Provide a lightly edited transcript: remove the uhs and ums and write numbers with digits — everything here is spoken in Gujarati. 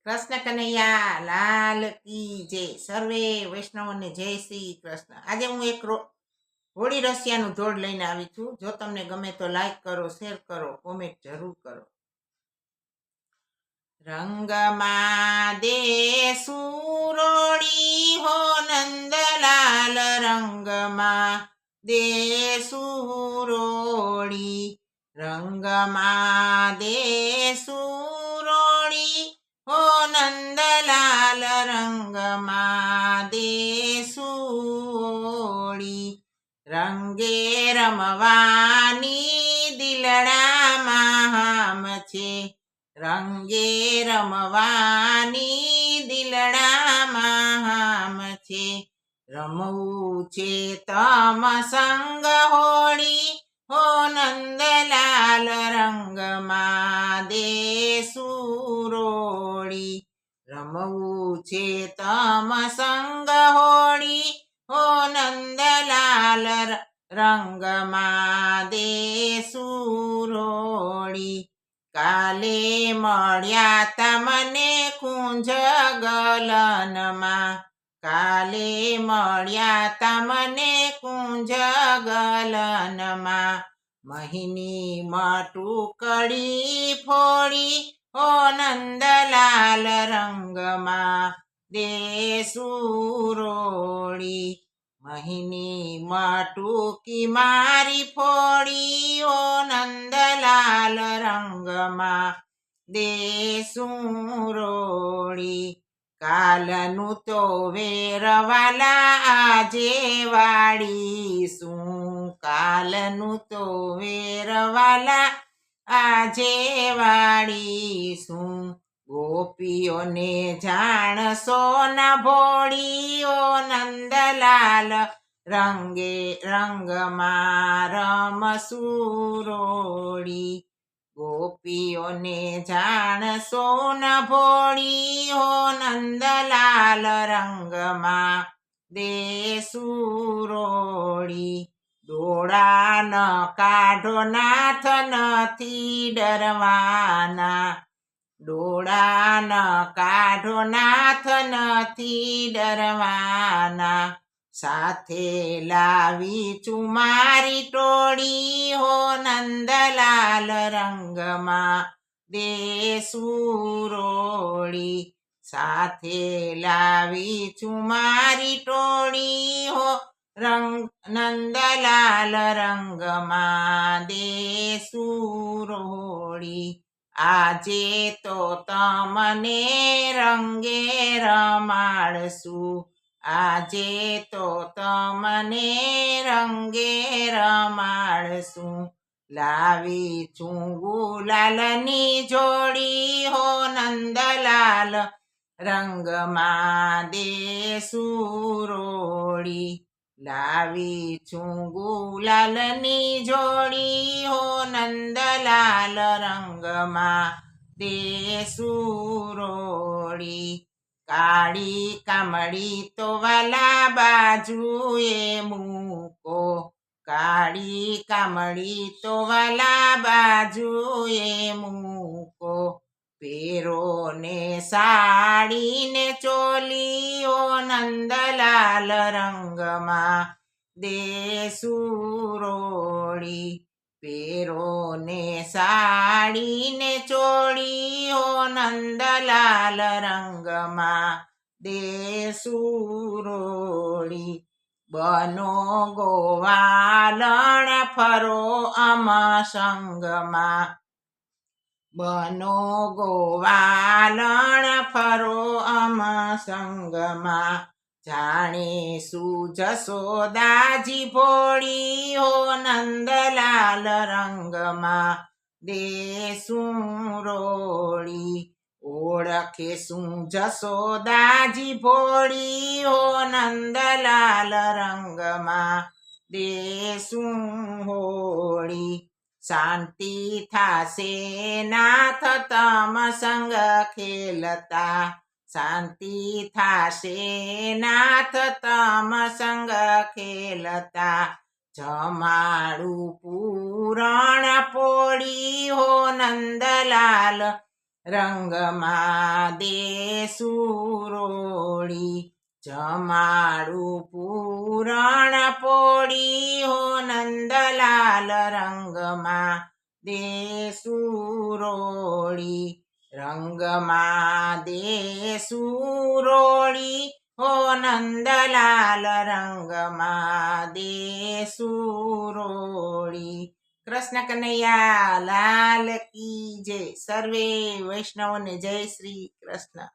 કૃષ્ણ કનૈયા લાલ કી જય. સર્વે વૈષ્ણવોને જય શ્રી કૃષ્ણ. આજે હું એક હોળી રસિયાનું ધોળ લઈને આવી છું. જો તમને ગમે તો લાઈક કરો, શેર કરો, કોમેન્ટ જરૂર કરો. રંગમાં દે સુરોળી હો નંદલાલ, રંગમાં દે સુરોળી, રંગમાં દે સુરોળી હો નંદલાલ, રંગમાં દે સુરોળી. રંગે રમવાની દિલડામાં હામ છે, રંગે રમવાની દિલડામાં હામ છે. રમવું છે તમ સંગ હોળી હો નંદલાલ, રંગમાં દે સુરોળી. રમવું છે તમ સંગ હોળી હો નંદલાલ, રંગમાં દે સુરોળી. કાલે મળ્યા તમને કુંજ ગલનમાં, કાલે મળ્યા તમને કુંજ ગલનમાં. મહિની મટુકડી ફોડી હો નંદલાલ, રંગમાં દે સુરોળી. મહિની મટુકી મારી ફોડી ઓ નંદલાલ, રંગમાં દે સુરોળી. કાલનું તો વેરવાલા આજે વાળીશું, કાલનું તો વેરવાલા આજે વાળીશું. ગોપીઓને જાણશો ના ભોળીઓ નંદલાલ, રંગે રંગમાં રમસુરોળી. ગોપીઓને જાણશો ના ભોળીઓ નંદલાલ, રંગમાં દે સુરોળી. ડોળા ન કાઢો નાથ નથી ડરવાના, ડોળા ન કાઢો નાથ નથી ડરવાના. સાથે લાવી ચુમારી ટોળી હો નંદલાલ, રંગમાં દે સુરોળી. સાથે લાવી ચુમારી ટોળી હો નંદલાલ, રંગમાં દે સુરોળી. આજે તો તમને રંગે રમાડશું, આજે તો તમને રંગે રમાડશું. લાવી છું ગુલાલની જોડી હો નંદલાલ, રંગમાં દે સુરોળી. લાવી છું ગુલાલની જોડી હો નંદલાલ, રંગમાં દે સુરોળી. કાળી કામળી તો વાલા બાજુએ મૂકો, કાળી કામળી તો વાલા બાજુએ મૂકો. પેરો ને સાડીને ચોલીઓ નંદલાલ, રંગમાં દે સુરોળી. પેરો ને સાડીને ચોળીઓ નંદલાલ, રંગમાં દે સુરોળી. બનો ગોવાલણ ફરો અમ સંગમાં, બનો ગોવાલણ ફરો અમ સંગમાં. જાણે જશોદાજી ભોળી હો નંદલાલ, રંગમાં દે સુરોળી. ઓળખે શું જશોદાજી ભોળી હો નંદલાલ, રંગમાં દે સુરોળી. શાંતિ થાશે નાથ તમ સંગ ખેલતા, શાંતિ થાશે નાથ તમ સંગ ખેલતા. જમાડું પૂરણ પોળી હો નંદલાલ, રંગમાં દેસુરોળી જમાડું પૂરણ પોળી હો નંદલાલ રંગમાં દેસુરોળી રંગમાં દેસુરોળી હો નંદલાલ રંગમાં દેસુરોળી કૃષ્ણ કનૈયા લાલ કી જય સર્વે વૈષ્ણવને જય શ્રી કૃષ્ણ.